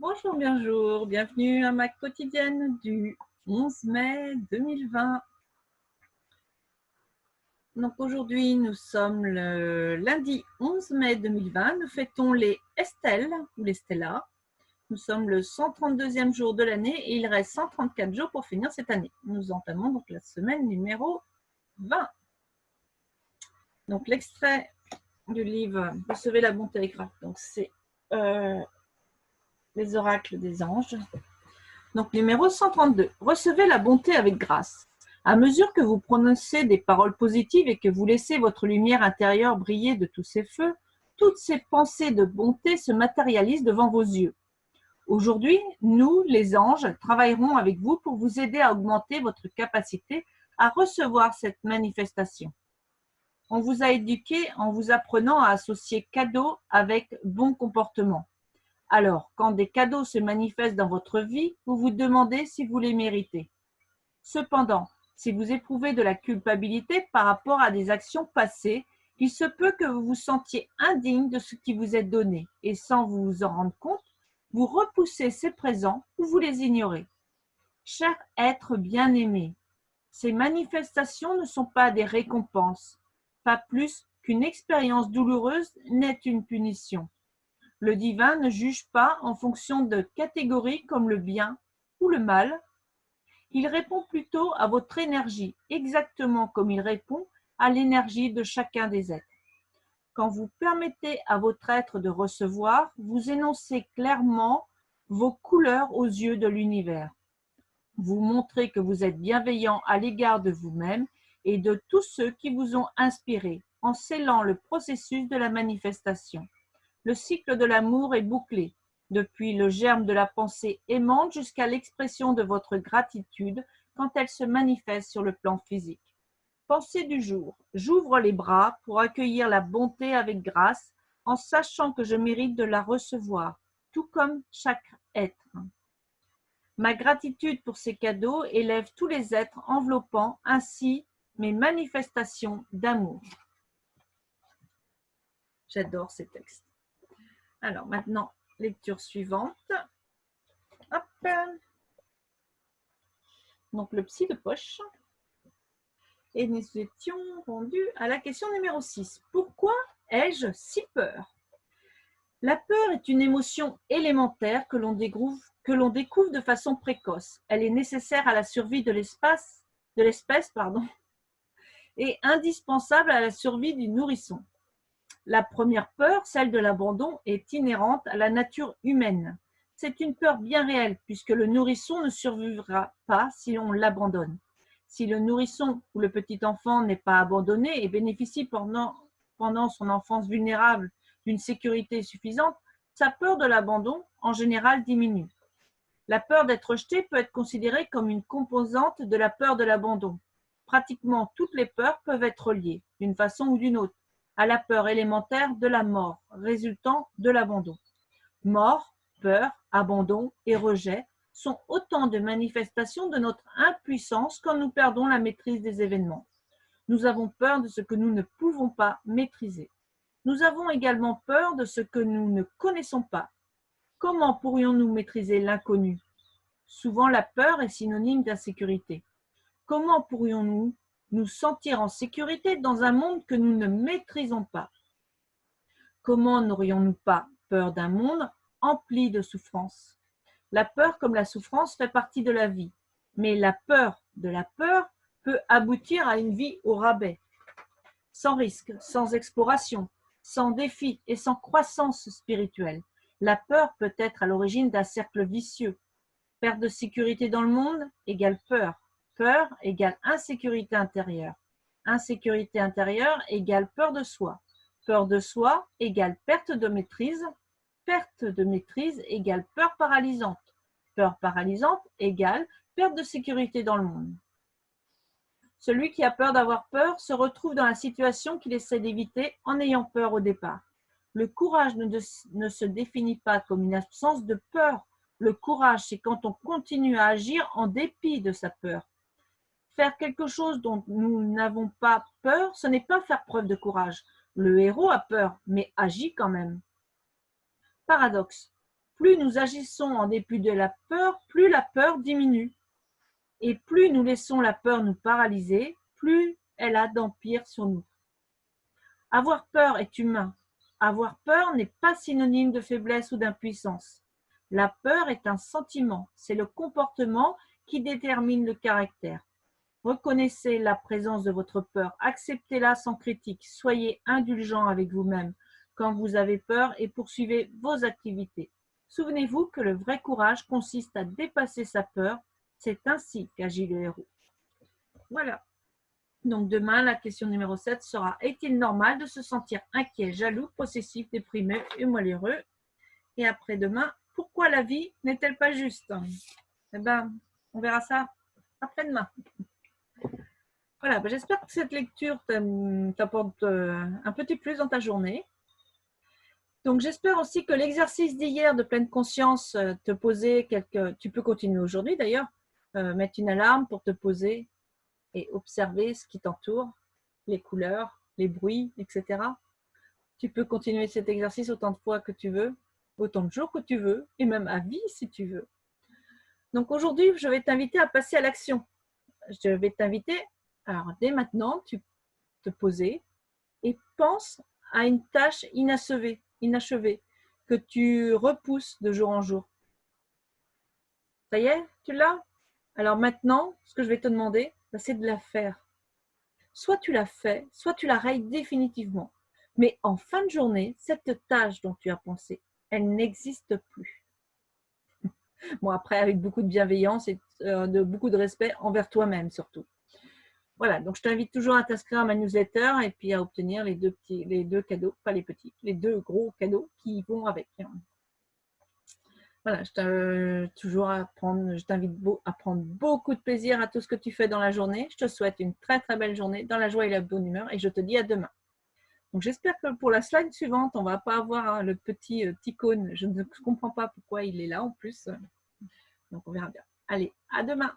Bonjour, bonjour, bienvenue à ma quotidienne du 11 mai 2020. Donc aujourd'hui, nous sommes le lundi 11 mai 2020. Nous fêtons les Estelles ou les Stella. Nous sommes le 132e jour de l'année et il reste 134 jours pour finir cette année. Nous entamons donc la semaine numéro 20. Donc l'extrait du livre « Recevez la bonté avec grâce ». Donc c'est les oracles des anges. Donc, numéro 132. Recevez la bonté avec grâce. À mesure que vous prononcez des paroles positives et que vous laissez votre lumière intérieure briller de tous ces feux, toutes ces pensées de bonté se matérialisent devant vos yeux. Aujourd'hui, nous, les anges, travaillerons avec vous pour vous aider à augmenter votre capacité à recevoir cette manifestation. On vous a éduqué en vous apprenant à associer cadeau avec bon comportement. Alors, quand des cadeaux se manifestent dans votre vie, vous vous demandez si vous les méritez. Cependant, si vous éprouvez de la culpabilité par rapport à des actions passées, il se peut que vous vous sentiez indigne de ce qui vous est donné et sans vous en rendre compte, vous repoussez ces présents ou vous les ignorez. Cher être bien-aimé, ces manifestations ne sont pas des récompenses, pas plus qu'une expérience douloureuse n'est une punition. Le divin ne juge pas en fonction de catégories comme le bien ou le mal. Il répond plutôt à votre énergie, exactement comme il répond à l'énergie de chacun des êtres. Quand vous permettez à votre être de recevoir, vous énoncez clairement vos couleurs aux yeux de l'univers. Vous montrez que vous êtes bienveillant à l'égard de vous-même et de tous ceux qui vous ont inspiré, en scellant le processus de la manifestation. Le cycle de l'amour est bouclé, depuis le germe de la pensée aimante jusqu'à l'expression de votre gratitude quand elle se manifeste sur le plan physique. Pensée du jour. J'ouvre les bras pour accueillir la bonté avec grâce en sachant que je mérite de la recevoir, tout comme chaque être. Ma gratitude pour ces cadeaux élève tous les êtres enveloppant ainsi mes manifestations d'amour. J'adore ces textes. Alors maintenant, lecture suivante. Hop. Donc le psy de poche. Et nous étions rendus à la question numéro 6. Pourquoi ai-je si peur? La peur est une émotion élémentaire que l'on découvre de façon précoce. Elle est nécessaire à la survie de l'espèce et indispensable à la survie du nourrisson. La première peur, celle de l'abandon, est inhérente à la nature humaine. C'est une peur bien réelle puisque le nourrisson ne survivra pas si on l'abandonne. Si le nourrisson ou le petit enfant n'est pas abandonné et bénéficie pendant son enfance vulnérable d'une sécurité suffisante, sa peur de l'abandon, en général, diminue. La peur d'être rejeté peut être considérée comme une composante de la peur de l'abandon. Pratiquement toutes les peurs peuvent être liées, d'une façon ou d'une autre, à la peur élémentaire de la mort, résultant de l'abandon. Mort, peur, abandon et rejet sont autant de manifestations de notre impuissance quand nous perdons la maîtrise des événements. Nous avons peur de ce que nous ne pouvons pas maîtriser. Nous avons également peur de ce que nous ne connaissons pas. Comment pourrions-nous maîtriser l'inconnu? Souvent, la peur est synonyme d'insécurité. Comment pourrions-nous nous sentir en sécurité dans un monde que nous ne maîtrisons pas? Comment n'aurions-nous pas peur d'un monde empli de souffrance? La peur comme la souffrance fait partie de la vie, mais la peur de la peur peut aboutir à une vie au rabais, sans risque, sans exploration, sans défi et sans croissance spirituelle. La peur peut être à l'origine d'un cercle vicieux. Perte de sécurité dans le monde égale peur. Peur égale insécurité intérieure. Insécurité intérieure égale peur de soi. Peur de soi égale perte de maîtrise. Perte de maîtrise égale peur paralysante. Peur paralysante égale perte de sécurité dans le monde. Celui qui a peur d'avoir peur se retrouve dans la situation qu'il essaie d'éviter en ayant peur au départ. Le courage ne se définit pas comme une absence de peur. Le courage, c'est quand on continue à agir en dépit de sa peur. Faire quelque chose dont nous n'avons pas peur, ce n'est pas faire preuve de courage. Le héros a peur, mais agit quand même. Paradoxe. Plus nous agissons en dépit de la peur, plus la peur diminue. Et plus nous laissons la peur nous paralyser, plus elle a d'empire sur nous. Avoir peur est humain. Avoir peur n'est pas synonyme de faiblesse ou d'impuissance. La peur est un sentiment, c'est le comportement qui détermine le caractère. Reconnaissez la présence de votre peur, acceptez-la sans critique, soyez indulgent avec vous-même quand vous avez peur et poursuivez vos activités. Souvenez-vous que le vrai courage consiste à dépasser sa peur, c'est ainsi qu'agit le héros. Voilà. Donc demain, la question numéro 7 sera: est-il normal de se sentir inquiet, jaloux, possessif, déprimé et malheureux? Et après-demain, pourquoi la vie n'est-elle pas juste? Eh ben, on verra ça après-demain. Voilà, j'espère que cette lecture t'apporte un petit plus dans ta journée. Donc j'espère aussi que l'exercice d'hier de pleine conscience te poser quelques... Tu peux continuer aujourd'hui d'ailleurs, mettre une alarme pour te poser et observer ce qui t'entoure, les couleurs, les bruits, etc. Tu peux continuer cet exercice autant de fois que tu veux, autant de jours que tu veux, et même à vie si tu veux. Donc aujourd'hui, je vais t'inviter à passer à l'action. Je vais t'inviter, alors dès maintenant, tu te poser et pense à une tâche inachevée que tu repousses de jour en jour. Ça y est, tu l'as? Alors maintenant, ce que je vais te demander, c'est de la faire. Soit tu la fais, soit tu la rayes définitivement. Mais en fin de journée, cette tâche dont tu as pensé, elle n'existe plus. Bon, après, avec beaucoup de bienveillance et beaucoup de respect envers toi-même surtout. Voilà, donc je t'invite toujours à t'inscrire à ma newsletter et puis à obtenir les deux cadeaux, pas les petits, les 2 gros cadeaux qui vont avec. Voilà, je t'invite à prendre beaucoup de plaisir à tout ce que tu fais dans la journée. Je te souhaite une très très belle journée dans la joie et la bonne humeur et je te dis à demain. Donc j'espère que pour la slide suivante, on ne va pas avoir le petit icône. Je ne comprends pas pourquoi il est là en plus. Donc on verra bien. Allez, à demain.